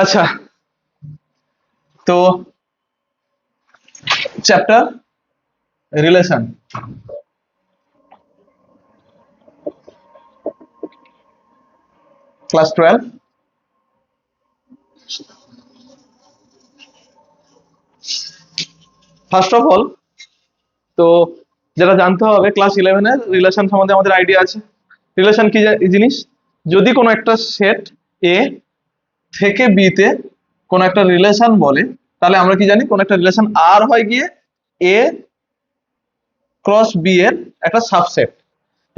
আচ্ছা, তো chapter relation, class 12। First of all, তো যেটা জানতে হবে, ক্লাস 11 এর রিলেশন সম্বন্ধে আমাদের আইডিয়া আছে। রিলেশন কি জিনিস? যদি কোনো একটা সেট এ থেকে বি তে কোনো একটা রিলেশন বলে, তাহলে আমরা কি জানি? কোনো একটা রিলেশন আর হয় গিয়ে এ ক্রস বি এর একটা সাবসেট।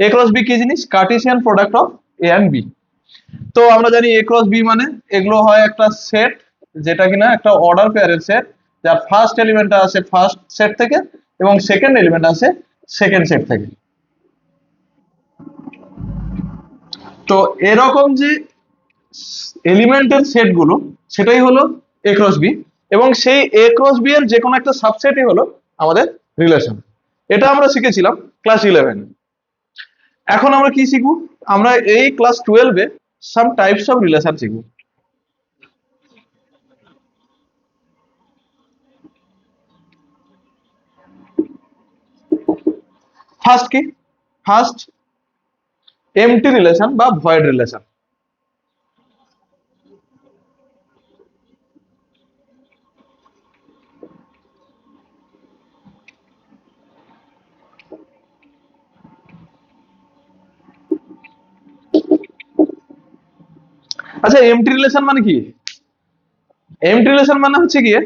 এ ক্রস বি কি জিনিস? Cartesian product of A and B. তো আমরা জানি এ ক্রস বি মানে এগুলো হয় একটা সেট, যেটা কিনা একটা অর্ডার পেয়ারের সেট, যার ফার্স্ট এলিমেন্ট আসে ফার্স্ট সেট থেকে এবং সেকেন্ড এলিমেন্ট আসে সেকেন্ড সেট থেকে। তো এরকম যে এলিমেন্টের সেট গুলো, সেটাই হলো এ ক্রস বি, এবং সেই এ ক্রস বি এর যে কোনো একটা সাবসেটই হলো আমাদের রিলেশন। এটা আমরা শিখেছিলাম ক্লাস 11। এখন আমরা কি শিখবো? আমরা এই ক্লাস 12-এ সাম টাইপস অফ রিলেশন শিখবো। ফার্স্ট কি? ফার্স্ট এমটি রিলেশন বা ভয়েড রিলেশন। আচ্ছা, এমটি রিলেশন মানে কি? এমটি রিলেশন মানে হচ্ছে গিয়ে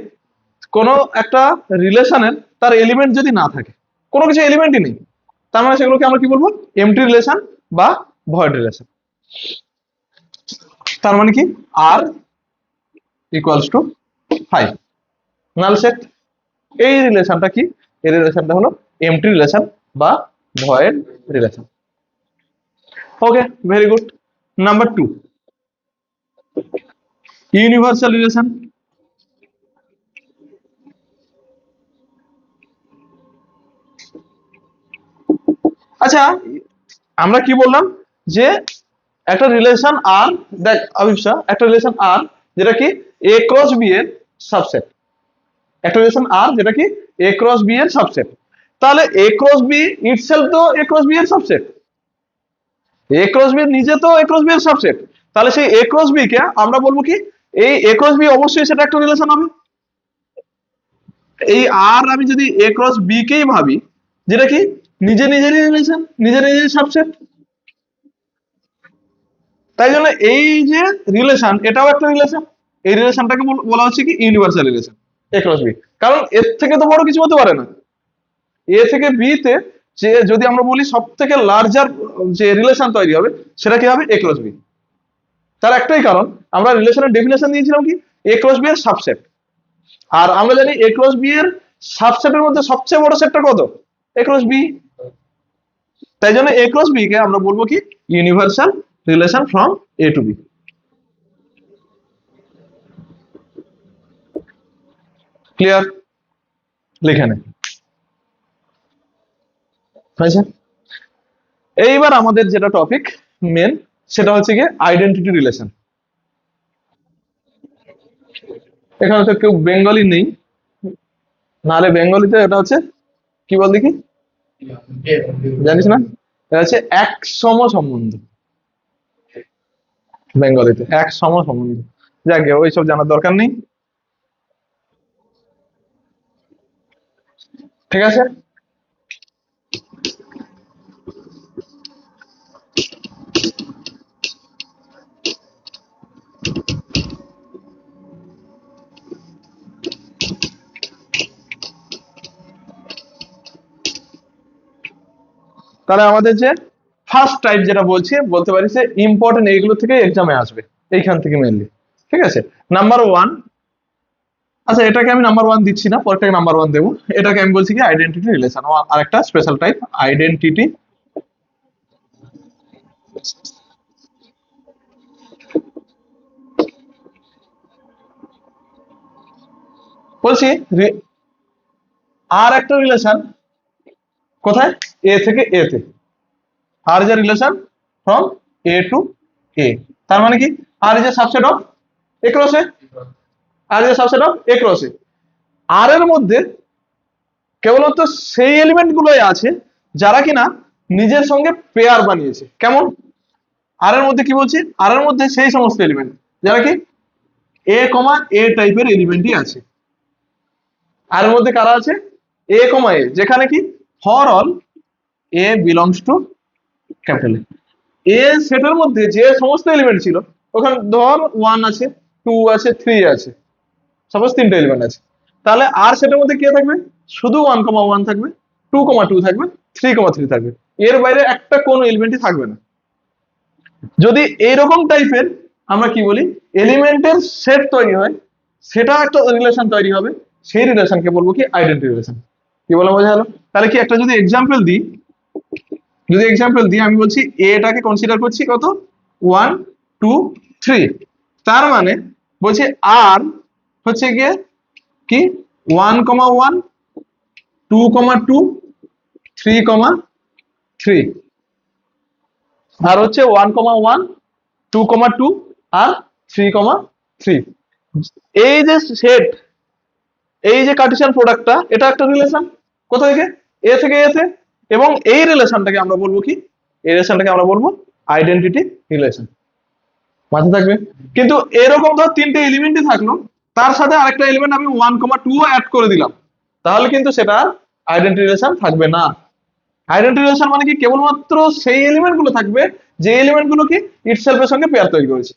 কোনো একটা রিলেশনের তার এলিমেন্ট যদি না থাকে, কোনো কিছু এলিমেন্টই নেই, তার মানে সেগুলোকে আমরা কি বলবো? এমটি রিলেশন বা ভয়েড রিলেশন। তার মানে কি? R equals to 5, null set. এই রিলেশনটা কি? এই রিলেশনটা হলো এমটি রিলেশন বা void relation. Okay, very good. Number 2, universal relation. আচ্ছা, আমরা কি বললাম? যে একটা রিলেশন আর, দেখ অভিপসা, একটা রিলেশন আর যেটা কি এ ক্রস বি এর সাবসেট। একটা রিলেশন আর যেটা কি এ ক্রস বি এর সাবসেট। তাহলে এ ক্রস বি ইটসেলফ তো এ ক্রস বি এর সাবসেট, এ ক্রস বি নিজে তো এ ক্রস বি এর সাবসেট। তাহলে সেই এ ক্রস বি কে আমরা বলবো কি? এই এ ক্রস বি অবশ্যই সেটা একটা রিলেশন হবে। এই আর আমি যদি এ ক্রস বি কেই ভাবি, যেটা কি নিজে নিজেরই রিলেশন, নিজে নিজেরই সাবসেট, তাই জন্য এই যে রিলেশন, এটাও একটা রিলেশন। এই রিলেশনটাকে বলা হচ্ছে কি? ইউনিভার্সাল রিলেশন, এ ক্রস বি। কারণ এর থেকে তো বড় কিছু হতে পারে না। এ থেকে বি তে যে যদি আমরা বলি সব থেকে লার্জার যে রিলেশন তৈরি হবে, সেটা কি হবে? এ ক্রস বি। তার একটাই কারণ, আমরা রিলেশনের ডেফিনেশন দিয়েছিলাম কি? এ ক্রস বি এর সাবসেট। আর আমরা জানি এ ক্রস বি এর সাবসেটের মধ্যে সবচেয়ে বড় সেটটা কত? A cross B. তাই জন্য এ ক্রস বি কে আমরা বলবো কি? Universal relation from A to B. Clear? লিখে নে। হয়েছে? এইবার আমাদের যেটা টপিক মেন, সেটা হচ্ছে গিয়ে আইডেন্টিটি রিলেশন। এখানে তো কেউ বেঙ্গলি নেই, নাহলে বেঙ্গলিতে এটা হচ্ছে কি বল দেখি, জানিস না? এটা হচ্ছে এক সম সম্বন্ধ। বেঙ্গলিতে এক সম সম্বন্ধ। যাকে ওইসব জানার দরকার নেই। ঠিক আছে? তাহলে আমাদের যে ফার্স্ট টাইপ যেটা বলছি, বলতে পারি যে ইম্পর্টেন্ট, এইগুলো থেকে এক্সামে আসবে, এইখান থেকে মেনলি। ঠিক আছে? নাম্বার 1। আচ্ছা, এটাকে আমি নাম্বার 1 দিচ্ছি না, পরেরটাকে নাম্বার 1 দেবো। এটাকে আমি বলছি কি? Identity relation. আর একটা স্পেশাল টাইপ, আইডেন্টিটি। বলছি আর একটা রিলেশন কোথায়? এ থেকে এ তে। R is a relation from A to A. তার মানে কি? R is a subset of A cross A. R is a subset of A cross A. আর এর মধ্যে কেবলমাত্র সেই এলিমেন্ট গুলোই আছে যারা কিনা নিজের সঙ্গে পেয়ার বানিয়েছে। কেমন? আর এর মধ্যে কি বলছি, আর এর মধ্যে সেই সমস্ত এলিমেন্ট যারা কি এ কমা এ টাইপের এলিমেন্টই আছে। আর এর মধ্যে কারা আছে? এ কমা এ, যেখানে কি for all A belongs two capital A সেটের মধ্যে যে সমস্ত এলিমেন্ট ছিল, ওখানে ধর 1 আছে, 2 আছে, 3 আছে, সাপোজ 3টে এলিমেন্ট আছে, তাহলে আর সেটার মধ্যে কি থাকবে? শুধু 1,1 থাকবে, 2,2 থাকবে, 3,3 থাকবে, এর বাইরে একটা কোন এলিমেন্টই থাকবে না। যদি এইরকম টাইপের আমরা কি বলি এলিমেন্টের সেট তৈরি হয়, সেটা একটা রিলেশন তৈরি হবে, সেই রিলেশনকে বলবো কি আইডেন্টি রিলেশন। কি বলা বোঝা গেল? তাহলে কি একটা যদি এক্সাম্পল দিই, আমি বলছি এটাকে কনসিডার করছি কত 1 2 3, তার মানে বলছে আর হচ্ছে গিয়ে কি 1,1 2,2 3,3, আর হচ্ছে 1,1 2,2 আর 3,3। এই যে সেট, এই যে কার্টেসিয়ান প্রোডাক্টটা, এটা একটা রিলেশন কোথা থেকে? এ থেকে এতে, এবং এই রিলেশনটাকে আমরা বলবো কি, এই রিলেশনটাকে আমরা বলবো আইডেন্টিটি রিলেশন। মাথায় থাকবে। কিন্তু এরকম ধর 3টে এলিমেন্টই থাকলো, তার সাথে আরেকটা এলিমেন্ট আমি 1,2 অ্যাড করে দিলাম, তাহলে কিন্তু সেটা আইডেন্টিটি রিলেশন থাকবে না। আইডেন্টিটি রিলেশন মানে কি কেবলমাত্র সেই এলিমেন্ট গুলো থাকবে যে এলিমেন্ট গুলো কি ইটসেলফের সঙ্গে পেয়ার তৈরি করেছে,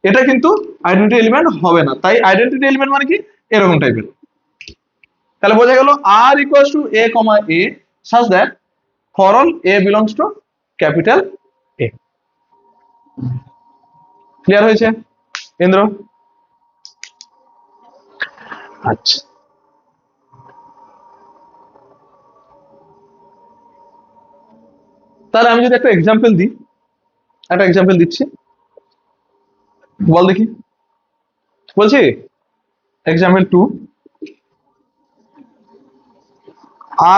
এটা কিন্তু আইডেন্টিটি এলিমেন্ট হবে না। তাই আইডেন্টিটি এলিমেন্ট মানে কি এরকম টাইপের। তাহলে বোঝা গেল R equals to A comma A such that for all a belongs to capital A। Clear হয়েছে ইন্দ্র? আচ্ছা, তাহলে আমি যদি একটা এক্সাম্পল দিই, একটা এক্সাম্পল দিচ্ছি, বল দেখি। বলছি example 2,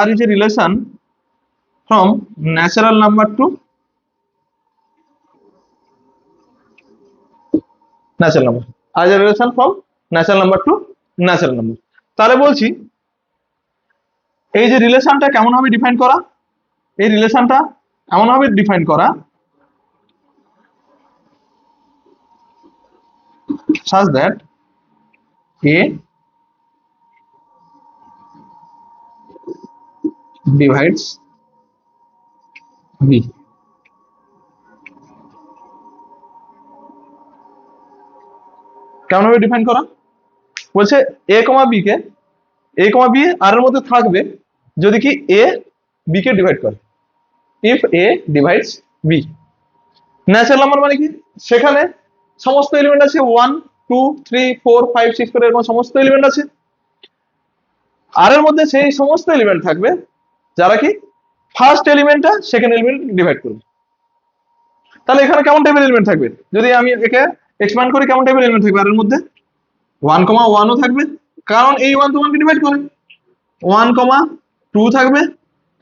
R is a relation from natural number to natural number, R is a relation from natural number to natural number। তাহলে বলছি এই যে রিলেশনটা কেমন ভাবে ডিফাইন করা, এই রিলেশনটা এমন ভাবে ডিফাইন করা such that A divides B। কেমন ভাবে ডিফাইন করা? বলছে এ কমা বি কে, এ কমা বি আর এর মধ্যে থাকবে যদি কি এ বি কে ডিভাইড করে, if A divides B. Natural number মানে কি সেখানে সমস্ত এলিমেন্ট আছে 1 2 3 4 5 6 করে এরকম সমস্ত এলিমেন্ট আছে, আর এর মধ্যে সেই সমস্ত এলিমেন্ট থাকবে যারা কি ফার্স্ট এলিমেন্টটা সেকেন্ড এলিমেন্ট ডিভাইড করবে। তাহলে এখানে কেমন টাইপের এলিমেন্ট থাকবে যদি আমি একে এক্সপ্যান্ড করি, কেমন টাইপের এলিমেন্ট থাকবে? আর এর মধ্যে 1,1 ও থাকবে, কারণ এই 1 তো 1 কে ডিভাইড করে, 1,2 থাকবে,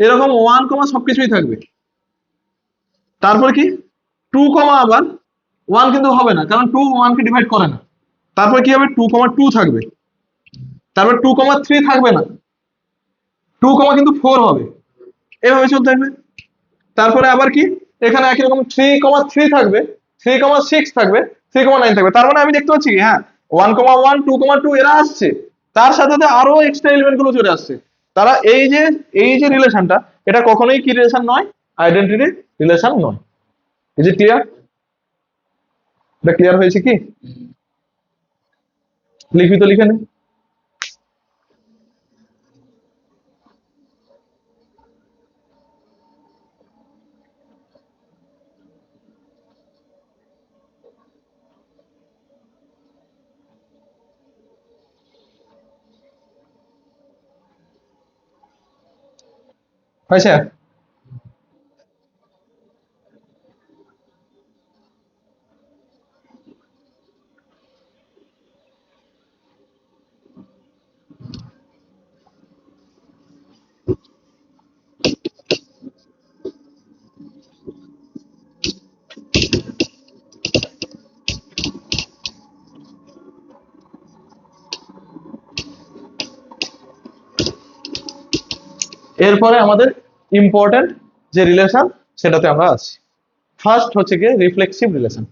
এরকম 1, সবকিছুই থাকবে। তারপর কি 2, আবার 1 কিন্তু হবে না, কারণ 2 1 কে ডিভাইড করে না। তারপর কি হবে 2,2 থাকবে, তারপর 2,3 থাকবে না, 2, কিন্তু 4 হবে, এভাবে চলতে থাকবে। তারপরে আবার কি এখানে একই রকম 3,3 থাকবে, 3,6 থাকবে, 3,9 থাকবে। তার মানে আমি দেখতে পাচ্ছি হ্যাঁ 1,1 2,2 এরা আসছে, তার সাথে সাথে আরো এক্সট্রা এলিমেন্ট গুলো চলে আসছে। তারা এই যে রিলেশনটা, এটা কখনোই কি রিলেশন নয়, আইডেন্টিটি রিলেশন নয়। Is it clear? এটা ক্লিয়ার হয়েছে কি? লিখবি তো লিখে নে। হয়েছে? এরপরে আমাদের ইম্পর্টেন্ট যে রিলেশন সেটাতে আমরা আছি। ফার্স্ট হচ্ছে গিয়ে রিফ্লেক্সিভ রিলেশন,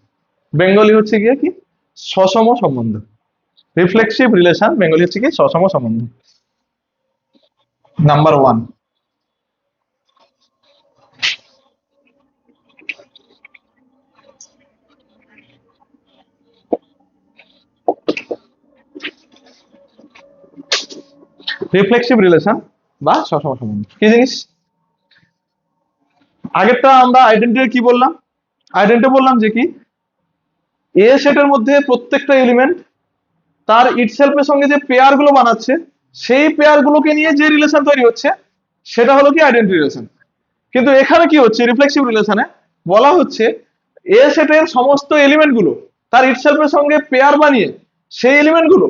বেঙ্গলি হচ্ছে গিয়ে কি সসম সম্বন্ধ। রিফ্লেক্সিভ রিলেশন বেঙ্গলি হচ্ছে কি সসম সম্বন্ধ। নাম্বার ওয়ান, রিফ্লেক্সিভ রিলেশন বা সসম সম্বন্ধ কি জিনিস? আগেরটা আমরা আইডেন্টিটি কি বললাম? আইডেন্টিটি বললাম যে কি এ সেটের মধ্যে প্রত্যেকটা এলিমেন্ট তার ইটসেলফের সঙ্গে যে পেয়ার গুলো বানাচ্ছে সেই পেয়ার গুলোকে নিয়ে যে রিলেশন তৈরি হচ্ছে সেটা হলো কি আইডেন্টিটি রিলেশন। কিন্তু এখানে কি হচ্ছে রিফ্লেক্সিভ রিলেশনে বলা হচ্ছে এ সেটের সমস্ত এলিমেন্ট গুলো তার ইটসেলফের সঙ্গে পেয়ার বানিয়ে সেই এলিমেন্ট গুলো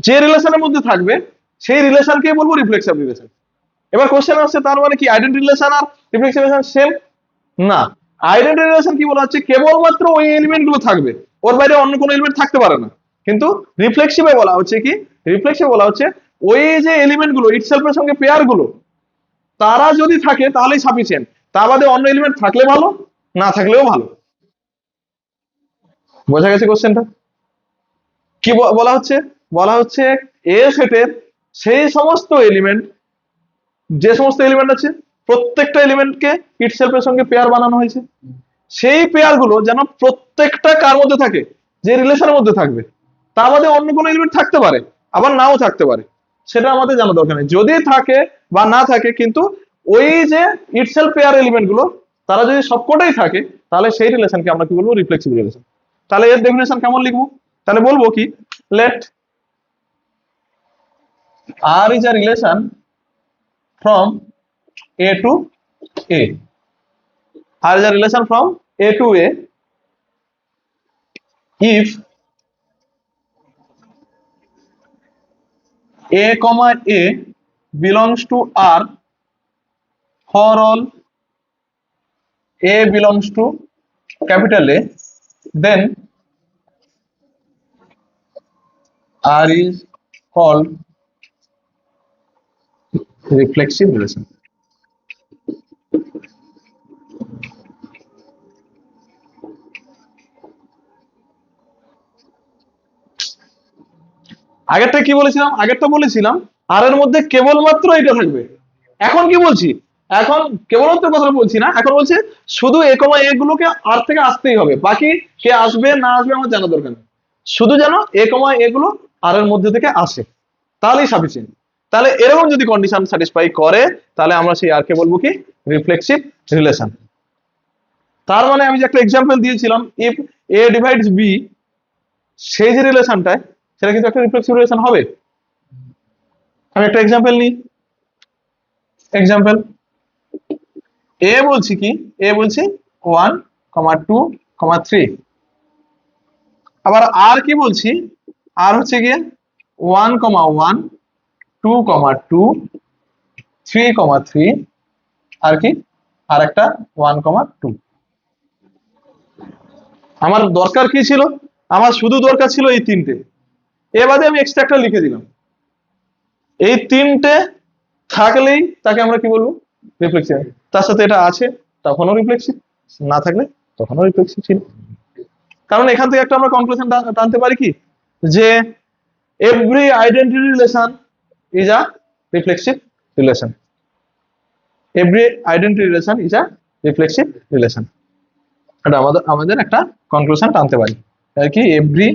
যে রিলেশনের মধ্যে থাকবে সেই রিলেশনকে বলবো রিফ্লেক্সিভ রিলেশন। এবার কোশ্চেন আসছে তার মানে কি আইডেন্টিটি রিলেশন আর রিফ্লেক্সিভ রিলেশন সেম? না, আইডেন্টিটি রিলেশন কি বলা হচ্ছে কেবলমাত্র ওই এলিমেন্ট গুলো থাকবে, ওর বাইরে অন্য কোনো এলিমেন্ট থাকতে পারে না। কিন্তু রিফ্লেক্সিভে বলা হচ্ছে কি, রিফ্লেক্সিভে বলা হচ্ছে ওই যে এলিমেন্ট গুলো ইটসেলফের সঙ্গে পেয়ার গুলো তারা যদি থাকে তাহলেই সাফিসিয়েন্ট, তা বাদে অন্য এলিমেন্ট থাকলে ভালো, না থাকলেও ভালো। বোঝা গেছে কোশ্চেনটা? কি বলা হচ্ছে? বলা হচ্ছে এ সেটের সেই সমস্ত এলিমেন্ট, যে সমস্ত এলিমেন্ট আছে প্রত্যেকটা এলিমেন্টকে ইটসেলফের সঙ্গে পেয়ার বানানো হয়েছে, সেই পেয়ার গুলো যেন প্রত্যেকটা কার মধ্যে থাকে, যে রিলেশনের মধ্যে থাকবে, তা বাদে অন্য কোনো এলিমেন্ট থাকতে পারে আবার নাও থাকতে পারে, সেটা আমাদের জানা দরকার নেই। যদি থাকে বা না থাকে কিন্তু ওই যে ইটসেলফ পেয়ার এলিমেন্ট গুলো তারা যদি সবকটাই থাকে তাহলে সেই রিলেশনকে আমরা কি বলবো রিফ্লেক্সিভ রিলেশন। তাহলে এর ডেফিনেশন কেমন লিখবো? তাহলে বলবো কি let R is a relation from A to A, R is a relation from A to A if a comma a belongs to R for all a belongs to capital A, then R is called reflexive relation. আগেরটা কি বলেছিলাম? আগেরটা বলেছিলাম আর এর মধ্যে কেবলমাত্র এটা থাকবে। এখন কি বলছি? এখন কেবলমাত্র কথা বলছি না, এখন বলছে শুধু এ কমা এ গুলোকে আর থেকে আসতেই হবে, বাকি কে আসবে না আসবে আমার জানা দরকার নেই, শুধু যেন এ কমা এ গুলো আর এর মধ্যে থেকে আসে তাহলেই সাফিসিয়েন্ট। তাহলে এরকম যদি কন্ডিশন স্যাটিসফাই করে তাহলে আমরা সেই আর কে বলবো কি রিফ্লেক্সিভ রিলেশন। তার মানে আমি যে একটা এক্সাম্পল দিয়েছিলাম ইফ এ ডিভাইডস বি, সেই যে রিলেশনটায় সেটা কিন্তু একটা রিফ্লেক্সিভ রিলেশন হবে। আমি একটা এক্সাম্পল নিই। এক্সাম্পল এ বলছি কি, এ বলছি 1,2,3, আবার আর কি বলছি, আর হচ্ছে গিয়ে 1,1, 2,2, 3,3, আর কি আর একটা 1,2। আমার দরকার কি ছিল? আমার শুধু দরকার ছিল এই তিনটে, এ বাদে আমি এক্সট্রা একটা লিখে দিলাম। এই তিনটে থাকলেই তাকে আমরা কি বলবো রিফ্লেক্সিভ। তার সাথে এটা আছে তখনও রিফ্লেক্সিভ, না থাকলে তখনও রিফ্লেক্সিভ ছিল। কারণ এখান থেকে একটা আমরা কনক্লুশন টানতে পারি কি যে every identity relation is a reflexive relation, every identity relation is a reflexive relation. এটা আমাদের আমাদের একটা কনক্লুশন টানতে পারি আর কি এভরি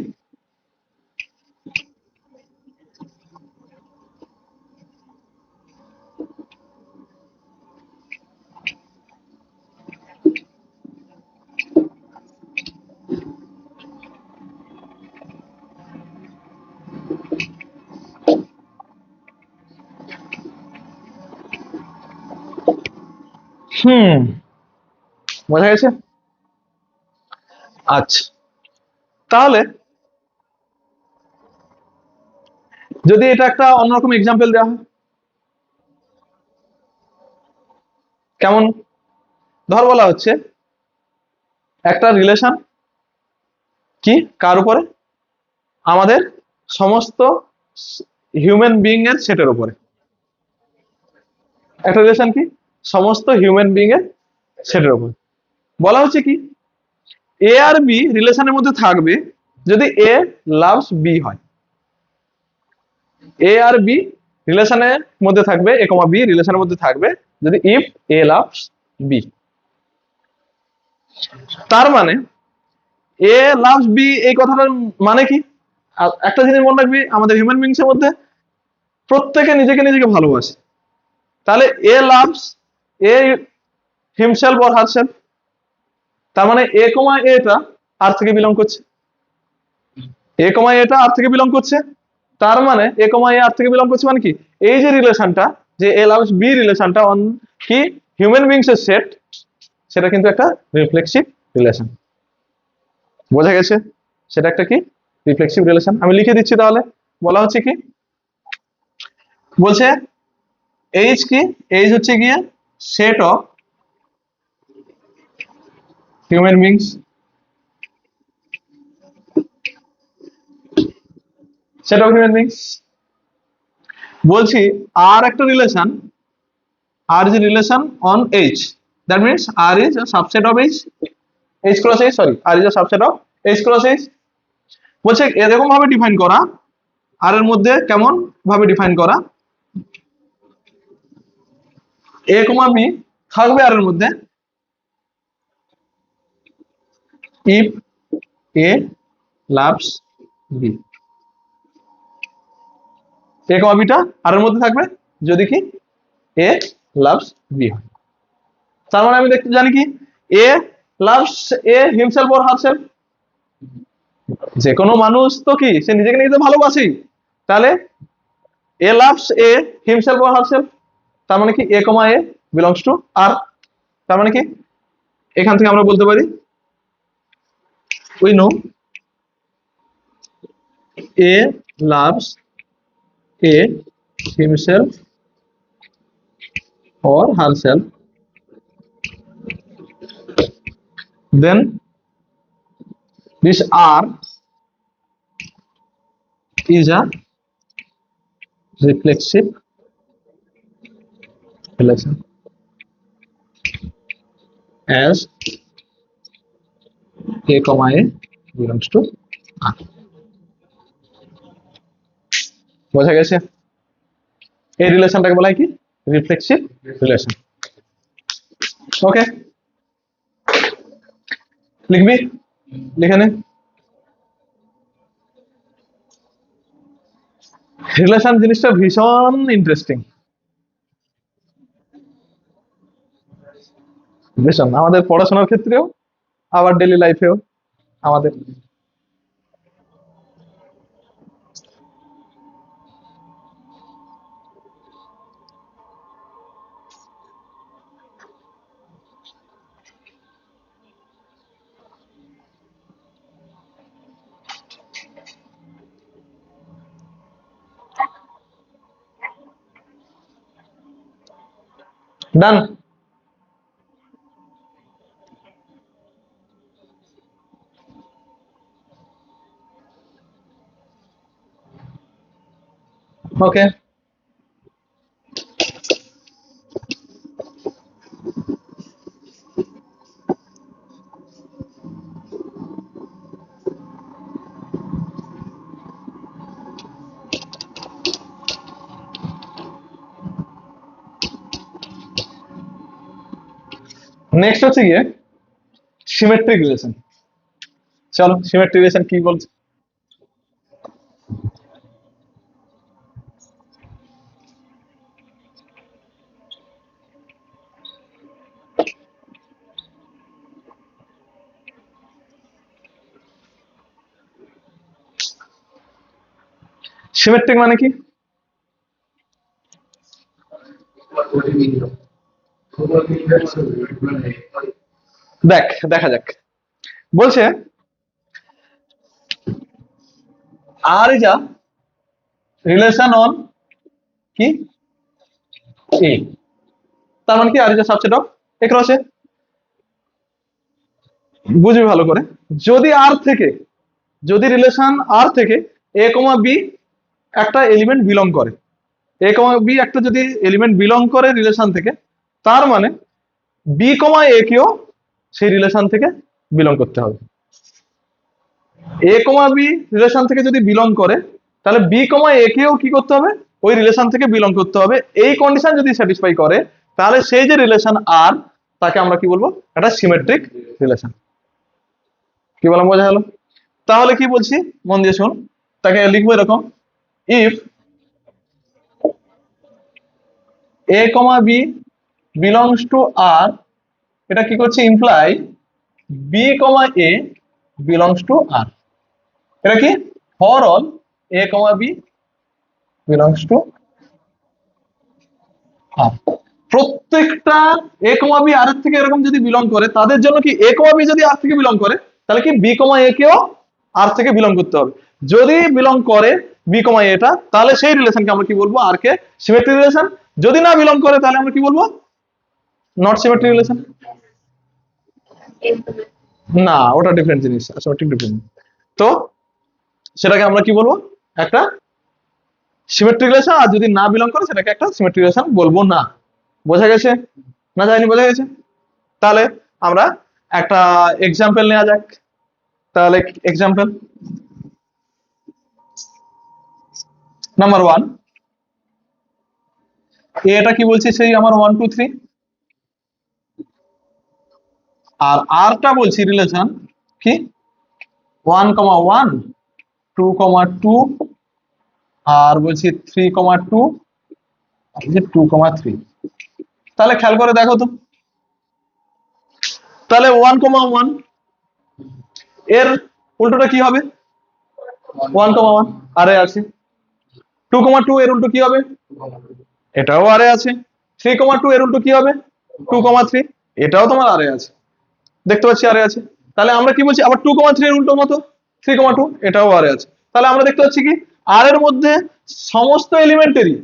হুম বোঝা গেছে? আচ্ছা, তাহলে যদি এটা একটা অন্যরকম এক্সাম্পল দেওয়া হয় কেমন? ধর বলা হচ্ছে একটা রিলেশন কি কার উপরে, আমাদের সমস্ত হিউম্যান বিইং এর সেটের উপরে। একটা রিলেশন কি সমস্ত হিউম্যান বিং এর সেটের উপর বলা হচ্ছে কি এ আর বি রিলেশনের মধ্যে থাকবে যদি এ লাভস বি হয়। এ আর বি রিলেশনের মধ্যে থাকবে, এ কমা বি রিলেশনের মধ্যে থাকবে যদি ইফ এ লাভস বি। তার মানে এ লাভস বি এই কথাটার মানে কি? একটা জিনিস মনে রাখবি, আমাদের হিউম্যান বিংস এর মধ্যে প্রত্যেকে নিজেকে নিজেকে ভালোবাসে। তাহলে এ loves A himself or herself, তার মানে এ কমা এটা আর থেকে বিলং করছে, এ কমা এটা আর থেকে বিলং করছে। তার মানে এ কমা এ আর থেকে বিলং করছে মানে কি এই যে রিলেশনটা, যে এ লাভস বি রিলেশনটা অন কি হিউম্যান বিংস এর সেট, সেটা কিন্তু একটা রিফ্লেক্সিভ রিলেশন। বোঝা গেছে? সেটা একটা কি রিফ্লেক্সিভ রিলেশন। আমি লিখে দিচ্ছি তাহলে। বলা হচ্ছে কি বলছে এইচ কি এইচ হচ্ছে গিয়ে set of human beings, set of human beings. বলছি আর একটা relation, R is relation on H, that means R is a subset of H, H cross H, sorry R is a subset of H cross H. বলছে এরকম ভাবে define করা, আর এর মধ্যে কেমন ভাবে ডিফাইন করা, এ কমা বি থাকবে আর এর মধ্যে if A loves B, A comma বিটা আর এর মধ্যে থাকবে যদি কি এ লাভস বি হয়। তার মানে আমি দেখতে জানি কি a loves A himself or herself, যে কোনো মানুষ তো কি সে নিজেকে নিজে ভালোবাসি। তাহলে এ loves A himself or herself, তার মানে কি এ কমা এ বিলংস টু আর। তার মানে কি এখান থেকে আমরা বলতে পারি we know A loves A himself or herself, then this R is a reflexive relation as a comma a belongs to R. বোঝা গেছে? এই রিলেশনটাকে বলা হয় কি রিফ্লেক্সিভ রিলেশন। ওকে, লিখবি, লিখে নে। রিলেশন জিনিসটা ভীষণ ইন্টারেস্টিং, ভীষণ, আমাদের পড়াশোনার ক্ষেত্রেও আবার ডেইলি লাইফেও আমাদের। ডান। ওকে, নেক্সট হচ্ছে গিয়ে সিমেট্রিক রিলেশন। চলো সিমেট্রিক রিলেশন কি বলছে। সিমেট্রিক মানে কি দেখ, দেখা যাক। বলছে R is a relation on কি এ, তার মানে কি R is a subset of A cross A. বুঝবি ভালো করে, যদি আর থেকে, যদি রিলেশন আর থেকে এ কমা বি একটা এলিমেন্ট বিলং করে, এ কমা বি একটা যদি এলিমেন্ট বিলং করে রিলেশন থেকে, তার মানে বি কমা এ কেও সেই রিলেশন থেকে বিলং করতে হবে। এ কমা বি রিলেশন থেকে যদি বিলং করে, তাহলে বি কমা এ কেও কি করতে হবে, ওই রিলেশন থেকে বিলং করতে হবে। এই কন্ডিশন যদি স্যাটিসফাই করে, তাহলে সেই যে রিলেশন আর, তাকে আমরা কি বলবো, একটা সিমেট্রিক রিলেশন। কি বললাম, বোঝা গেল? তাহলে কি বলছি, মন দিয়ে শোন। তাকে লিখবো এরকম, if A comma b belongs to R, এটা কি করছে, imply b comma a belongs to R. এটা কি, for all a comma b belongs to R. প্রত্যেকটা এ কমা বি আর এর থেকে এরকম যদি বিলং করে, তাদের জন্য কি এ কমা বি যদি আর থেকে বিলং করে, তাহলে কি বি কমা এ কেও আর থেকে বিলং করতে হবে। যদি বিলং করে বি কমা এটা, তাহলে সেই রিলেশনকে আমরা কি বলবো, আর কে সিমেট্রিক রিলেশন। যদি না বিলং করে, তাহলে আমরা কি বলবো, নট সিমেট্রিক রিলেশন। না, ওটা ডিফারেন্ট জিনিস, সিমেট্রিক ডিফারেন্ট। তো সেটাকে আমরা কি বলবো, একটা সিমেট্রিক রিলেশন। আর যদি না বিলং করে, সেটাকে একটা সিমেট্রিক রিলেশন বলবো না। বোঝা গেছে না যায়নি, বোঝা গেছে? তাহলে আমরা একটা এক্সাম্পল নেওয়া যাক। তাহলে এক্সাম্পল নাম্বার 1, এটা কি বলছি, সেই আমার 1 2 3, আর আরটা বলছি রিলেশন কি 1,1 2,2, আর বলছি 3,2, আর বলছি 2,3। তাহলে খেয়াল করে দেখো তো, তাহলে 1,1 এর উল্টোটা কি হবে, 1,1 আরে আছে। 2,2 এর উল্টো কি হবে, এটাও আরে আছে। 3,2 এর উল্টো কি হবে, 2,3, এটাও তোমার আরে আছে। দেখতে পাচ্ছি আরে আছে। তাহলে আমরা কি বলছি, আবার 2,3 এর উল্টো মতো 3,2, এটাও আরে আছে। তাহলে আমরা দেখতে পাচ্ছি কি, আর এর মধ্যে সমস্ত এলিমেন্টেরই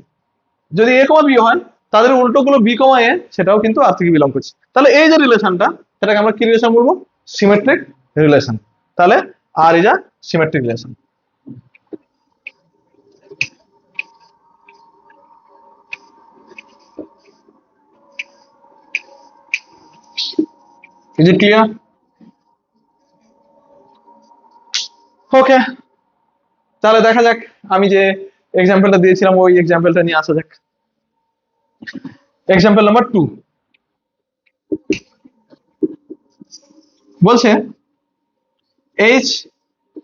যদি এ কমা বি হয়, তাদের উল্টো গুলো বি কমা এ, সেটাও কিন্তু আর থেকে বিলং করছে। তাহলে এই যে রিলেশনটা, সেটাকে আমরা কি রিলেশন বলবো, সিমেট্রিক রিলেশন। তাহলে R is a symmetric relation. Is it clear? Okay, তাহলে দেখা যাক, আমি যে এক্সাম্পলটা দিয়েছিলাম ওই এক্সাম্পলটা নিয়ে আসা যাক। এক্সাম্পল নাম্বার 2 বলছে, এইচ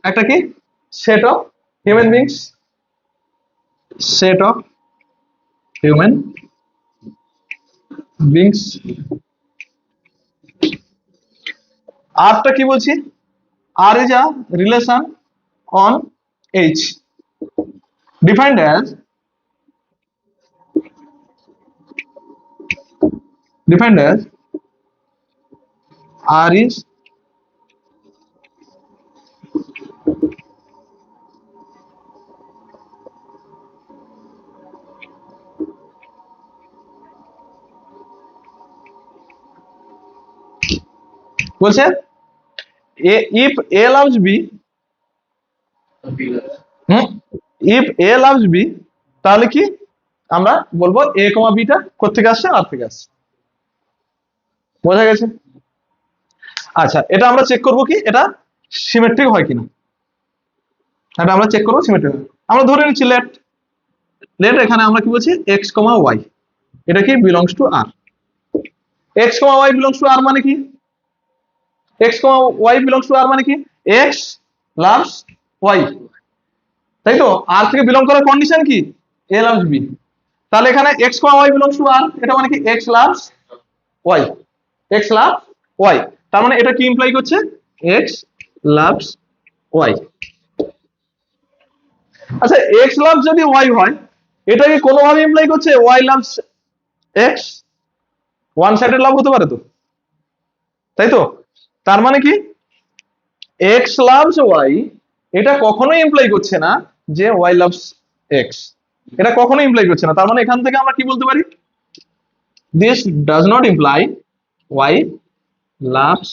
একটা কি, set of human beings, set of human beings. আরটা কি বলছি, R is a relation on H, defined as R is বলছে if A loves B, if A loves B, তাহলে কি আমরা বলবো A কমা B টা কোথেকে আসছে, আর থেকে আসছে। বোঝা গেছে? আচ্ছা, এটা আমরা চেক করব কি, এটা সিমেট্রিক হয় কিনা। এটা আমরা চেক করবো সিমেট্রিক। আমরা ধরে নিচ্ছি লেট, এখানে আমরা কি বলছি, x কমা y, এটা কি belongs to R. x comma y belongs to R মানে কি, x comma y belongs to R মানে কি, x লাভস y, তাই তো? আর থেকে বিলং করার কন্ডিশন কি, a loves b। তাহলে এখানে x y belongs two r, এটা মানে কি x loves y, x loves y। তার মানে এটা কি ইমপ্লাই করছে, x loves y। আচ্ছা, x loves যদি y হয়, এটা কি কোনোভাবে ইমপ্লাই করছে y loves x? One sided love হতে পারে তো, তাই তো? তার মানে কি x loves y, এটা কখনোই ইমপ্লাই করছে না যে y loves x, এটা কখনোই ইমপ্লাই করছে না। তার মানে এখান থেকে আমরা কি বলতে পারি, this does not imply y loves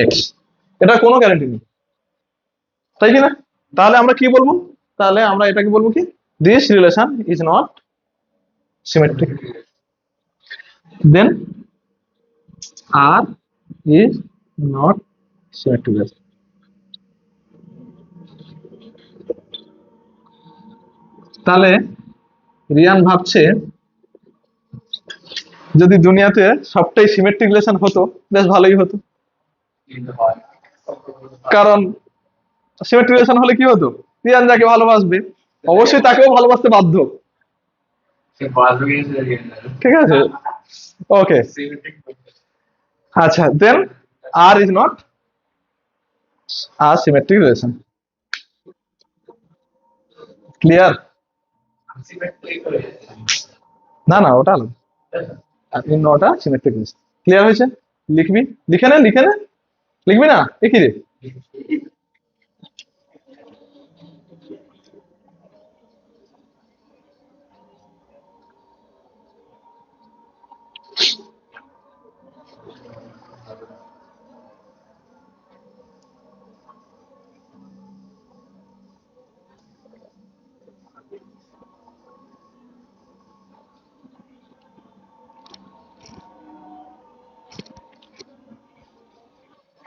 x, এটা কোনো গ্যারান্টি নেই, তাই কি না? তাহলে আমরা কি বলবো, তাহলে আমরা এটাকে বলবো কি, this relation is not symmetric, then R is not symmetric relation. তাহলে রিয়ান ভাবছে যদি দুনিয়াতে সবটাই সিমেট্রিক রিলেশন হতো বেশ ভালোই হতো, কারণ সিমেট্রিক রিলেশন হলে কি হতো, রিয়ান যাকে ভালোবাসবে অবশ্যই তাকেও ভালোবাসতে বাধ্য, ঠিক আছে? ওকে, আচ্ছা, then R is not a symmetric relation. Clear? না না, ওটা আলাদা, in not a symmetric relation. Clear হয়েছে? লিখবি, লিখে নে, লিখে নে, লিখবি না এ কি রে?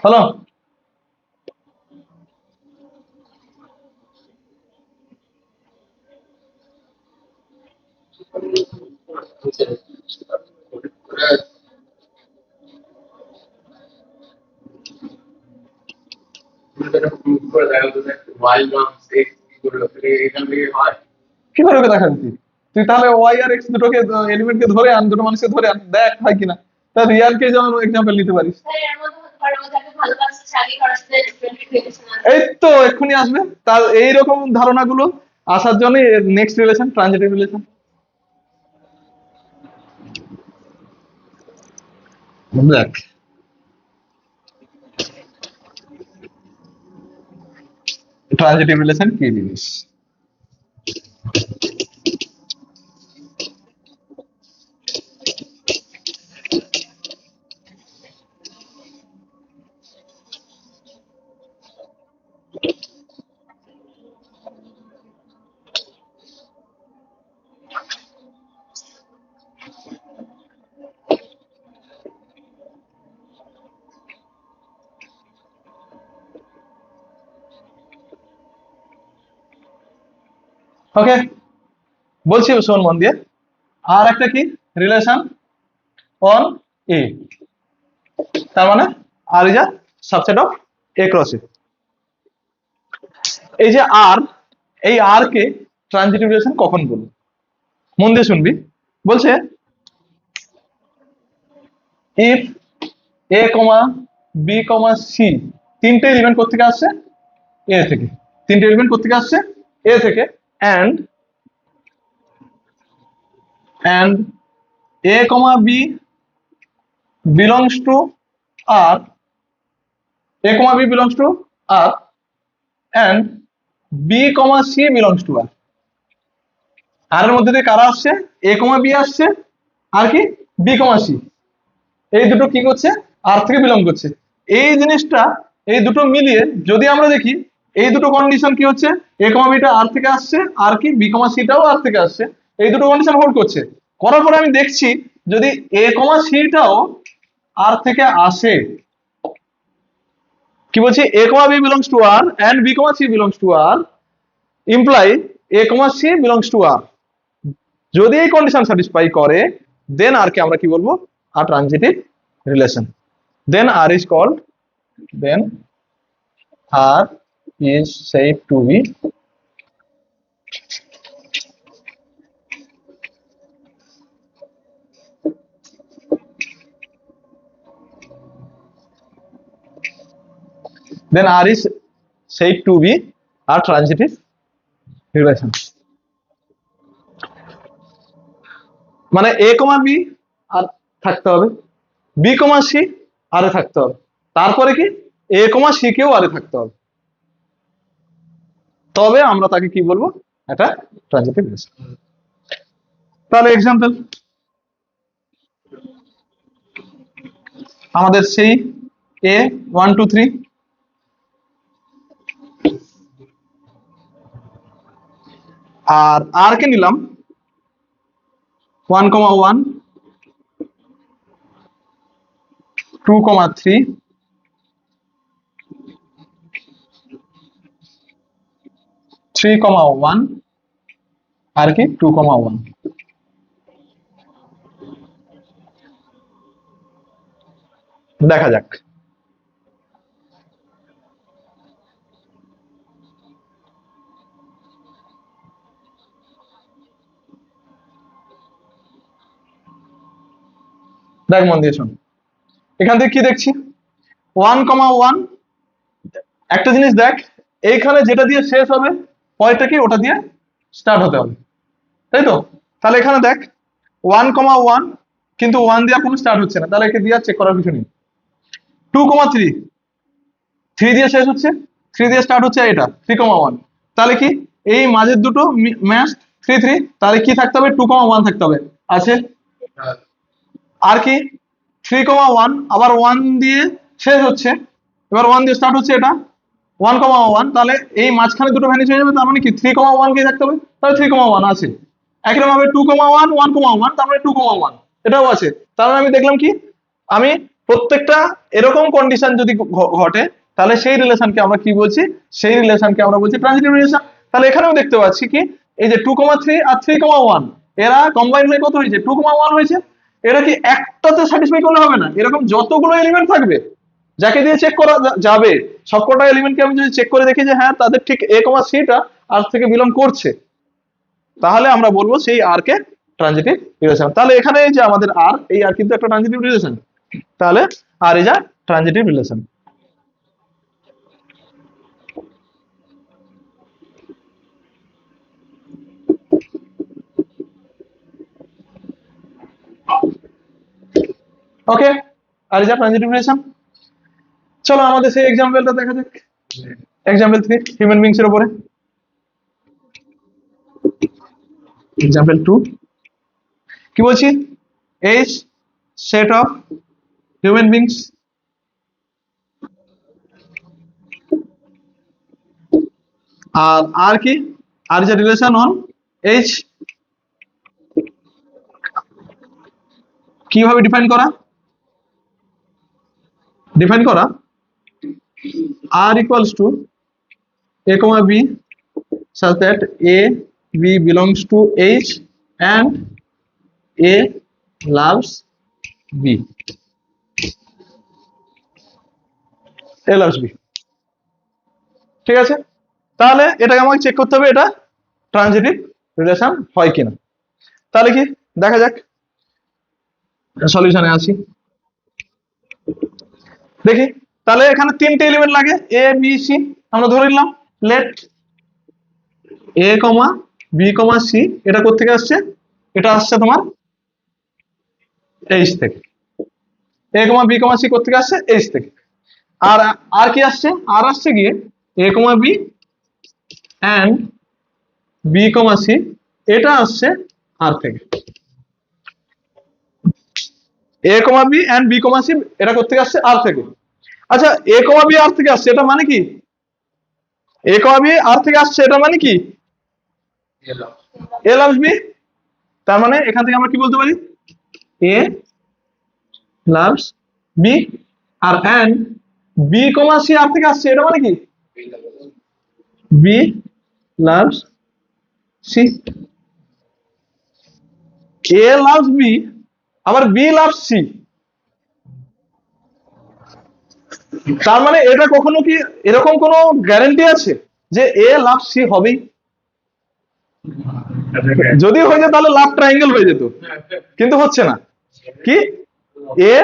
হ্যালো, কি করে ওকে দেখা দিতি? তুই তাহলে ওয়াই আর এক্স দুটোকে এলিমেন্টকে ধরে আন, দুটো মানুষকে ধরে আন, দেখ হয় কিনা। তা রিয়ালকে যেমন এক্সাম্পল নিতে পারিস। এই তো এক্ষুনি আসবে, তার এইরকম ধারণাগুলো আসার জন্য নেক্সট রিলেশন ট্রানজিটিভ রিলেশন। দেখ ট্রানজিটিভ রিলেশন কি জিনিস। ওকে, বলছি শোন মন দিয়ে। আর একটা কি রিলেশন অন এ, তার মানে R is a subset of A cross A. এই যে আর, এই আর কে ট্রানজিটিভ রিলেশন কখন বলবো, মন দিয়ে শুনবি। বলছে if A comma B comma C, তিনটে এলিমেন্ট কোথেকে আসছে, এ থেকে। তিনটে এলিমেন্ট কোথেকে আসছে, এ থেকে। And and a comma b belongs to R, a comma b belongs to R, and b comma c belongs to R. R এর মধ্যে দিয়ে কারা আসছে, এ কমা বি আসছে, আর কি বি কমা সি। এই দুটো কি করছে, আর থেকে বিলং করছে। এই জিনিসটা, এই দুটো মিলিয়ে যদি আমরা দেখি, এই দুটো কন্ডিশন কি হচ্ছে, এ কমা বিটা আর থেকে আসছে, আর কি বি কমা সিটাও আর থেকে আসছে। এই দুটো কন্ডিশন হোল্ড করছে। করার পরে আমি দেখছি যদি এ কমা সিটাও আর থেকে আসে, কি বলছি, a comma b belongs to R and b comma c belongs to R, imply a comma c belongs to R. যদি এই কন্ডিশন স্যাটিসফাই করে, দেন আর কে আমরা কি বলবো, R transitive relation. Then R is called, then R is said to be then R is said to be a transitive relation. মানে এ comma b আর থাকতে হবে, B comma C আরে থাকতে হবে, তারপরে কি এ কমা সি কেও আরে থাকতে হবে, তবে আমরা তাকে কি বলবো, এটা ট্রানজিটিভ রিলেশন। তাহলে এক্সাম্পল, আমাদের সেই এ 1 2 3, আর আর কে নিলাম 1,1, 2,3, 3,1 আর কি 2,1। দেখা যাক। দেখ মন দিয়ে শোন, এখান থেকে কি দেখছি 1,1। একটা জিনিস দেখ, এইখানে যেটা দিয়ে শেষ হবে পরেরটা কি ওটা দিয়ে স্টার্ট হতে হবে, তাই তো? তাহলে এখানে দেখ 1,1 কিন্তু 1 দিয়ে কোনো স্টার্ট হচ্ছে না, তাহলে একে দিয়ে চেক করার কিছু নেই। 2,3, 3 দিয়ে শেষ হচ্ছে, 3 দিয়ে স্টার্ট হচ্ছে, এটা 3,1, তাহলে কি এই মাঝের দুটো ম্যাচ 3 3, তাহলে কি থাকতে হবে 2,1 থাকতে হবে, আছে। আর কি 3,1 আবার 1 দিয়ে শেষ হচ্ছে, এবার 1 দিয়ে স্টার্ট হচ্ছে, এটা 1,1, তাহলে এই মাঝখানে দুটো ভ্যানিশ হয়ে যাবে, তার মানে কি 3,1 কে থাকতে হবে, তাহলে 3,1 আছে। একই রকম ভাবে 2,1, 1,1, তার মানে 2,1 এটাও আছে। তার মানে আমি দেখলাম কি, আমি প্রত্যেকটা এরকম কন্ডিশন যদি ঘটে তাহলে সেই রিলেশনকে আমরা কি বলছি, সেই রিলেশনকে আমরা বলছি ট্রানজিটিভ রিলেশন। তাহলে এখানেও দেখতে পাচ্ছি কি এই যে 2,3 আর 3,1 এরা কম্বাইন হয়ে কত হয়েছে 2,1 হয়েছে। এটা কি একটাতে স্যাটিসফাই করলে হবে না, এরকম যতগুলো এলিমেন্ট থাকবে যাকে দিয়ে চেক করা যাবে সবকটা এলিমেন্টকে আমি যদি চেক করে দেখি যে হ্যাঁ তাদের ঠিক এ কমা সিটা আর থেকে বিলং করছে, তাহলে আমরা বলবো সেই আর কে ট্রানজিটিভ রিলেশন। তাহলে এখানে যে আমাদের আর, এই আর কিন্তু একটা ট্রানজিটিভ রিলেশন, তাহলে R is a transitive relation. Okay, R is a transitive relation. চলো আমাদের সেই এক্সাম্পলটা দেখা যাক। এক্সাম্পল 3 হিউম্যান বিংস এর উপরে। এক্সাম্পল 2 কি বলছি, H set of human beings আর আর কি R is a relation on H. কিভাবে ডিফাইন করা r equals to a comma b such that a b belongs to h and a loves b, a loves b। ঠিক আছে, তাহলে এটাকে আমাকে check করতে হবে এটা ট্রানজিটিভ রিলেশন হয় কিনা। তাহলে কি দেখা যাক, সলিউশনে আসি দেখি। তাহলে এখানে তিনটে এলিমেন্ট লাগে এ বি সি, আমরা ধরে নিলাম let a comma B comma c, এটা কোত্থেকে আসছে, এটা আসছে তোমার এইচ থেকে। A comma B comma C কোত্থেকে আসছে, এইচ থেকে। আর আর কি আসছে, আর আসছে গিয়ে a comma b and b comma c, এটা আসছে আর থেকে। A comma b and b comma c এটা কোত্থেকে আসছে, আর থেকে। আচ্ছা এ কমা বি আর থেকে আসছে, এটা মানে কি এ কমা বি আর থেকে আসছে, এটা মানে কি এ লাভস বি। তার মানে এখান থেকে আমরা কি বলতে পারি, এ লাভস বি। আর and b comma c R থেকে আসছে, এটা মানে কি b loves c. A loves b আবার বি লাভস সি, তার মানে এটা কখনো কি এরকম কোনো গ্যারান্টি আছে যে এ লাভ সি হবেই? যদি হয়ে যেত তাহলে লাভ ট্রায়াঙ্গেল হয়ে যেত, কিন্তু হচ্ছে না। কি এ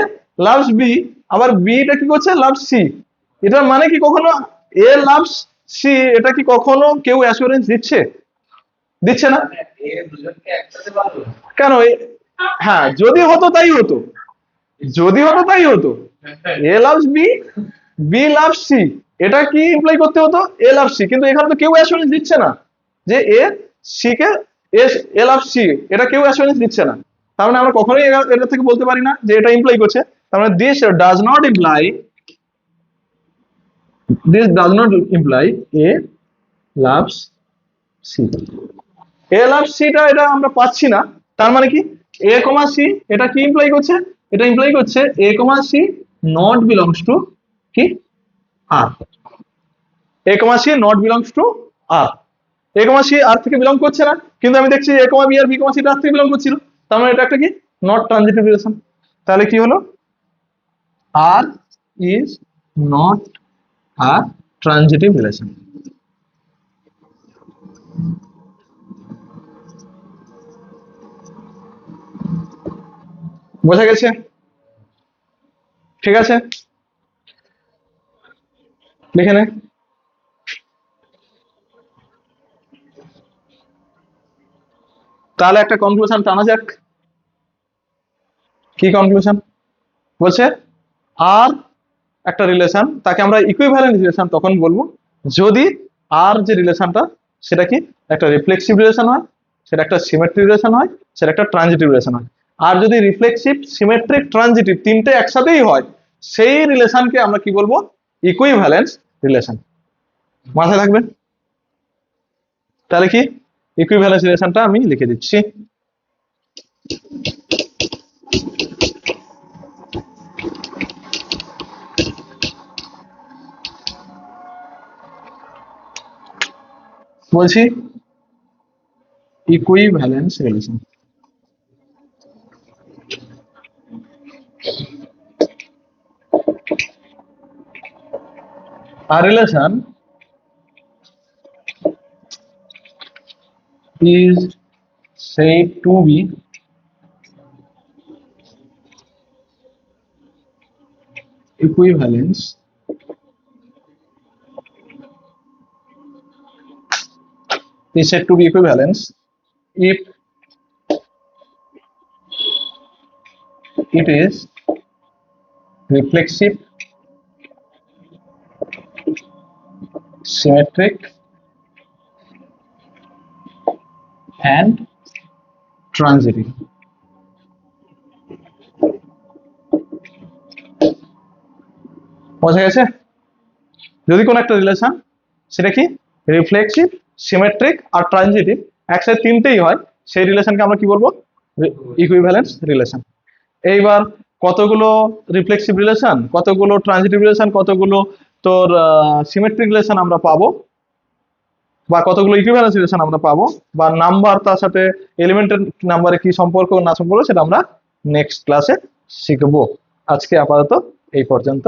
লাভস বি আবার বিটা কি করছে লাভ সি, এটা মানে কি কখনো এ লাভস সি, এটা কি কখনো কেউ অ্যাসুরেন্স দিচ্ছে, দিচ্ছে না। কেন হ্যাঁ যদি হতো তাই হতো, যদি হতো তাই হতো, a loves b b loves c, এটা কি ইমপ্লাই করতে হতো এ লাভ সি, কিন্তু এখানে তো কেউ অ্যাসুরেন্স দিচ্ছে না যে A C K A love C, এটা কেউ অ্যাসুরেন্স দিচ্ছে না। তার মানে আমরা কখনোই এটা থেকে বলতে পারি না যে এটা ইমপ্লাই করছে। তার মানে this does not imply a loves c. এল আর সিটা এটা আমরা পাচ্ছি না, তার মানে কি এ কমা সি এটা কি ইমপ্লাই করছে, এটা ইমপ্লাই করছে a comma c not belongs to কি R, a comma c not belongs to R, a comma c R থেকে বিলং করছে না, কিন্তু আমি দেখছি a comma b R b comma c R থেকে বিলং করছিল, তার মানে এটা একটা কি নট ট্রানজিটিভ রিলেশন। তাহলে কি হলো, R is not a transitive relation. বোঝা গেছে? ঠিক আছে, লিখে নে। তাহলে একটা কনক্লুশন টানা যাক। কি কনক্লুশন? বলছে আর একটা রিলেশন, তাকে আমরা ইকুইভ্যালেন্ট রিলেশন তখন বলবো যদি আর যে রিলেশনটা সেটা কি একটা রিফ্লেক্সিভ রিলেশন হয়, সেটা একটা সিমেট্রিক রিলেশন হয়, সেটা একটা ট্রানজিটিভ রিলেশন হয়। আর যদি রিফ্লেক্সিভ, সিমেট্রিক, ট্রানজিটিভ তিনটে একসাথেই হয়, সেই রিলেশনকে আমরা কি বলবো, ইকুইভ্যালেন্স রিলেশন। মাথায় থাকবে। তাহলে কি ইকুইভ্যালেন্স রিলেশনটা আমি লিখে দিচ্ছি। বলছি equivalence relation, a relation is said to be equivalence is said to be equivalence if it is reflexive, symmetric and transitive। বোঝা গেছে? যদি কোনো একটা রিলেশন সেটা কি রিফ্লেক্সিভ, সিমেট্রিক আর ট্রানজিটিভ একসাথে তিনটেই হয়, সেই রিলেশনকে আমরা কি বলবো, ইকুইভ্যালেন্স রিলেশন। এইবার কতগুলো রিফ্লেক্সিভ রিলেশন, কতগুলো ট্রানজিটিভ রিলেশন, কতগুলো তোর সিমেট্রিক রিলেশন আমরা পাবো, বা কতগুলো ইকুইভ্যালেন্স রিলেশন আমরা পাবো, বা নাম্বার তার সাথে এলিমেন্টের নাম্বারে কি সম্পর্ক না সম্পর্ক সেটা আমরা নেক্সট ক্লাসে শিখবো। আজকে আপাতত এই পর্যন্ত।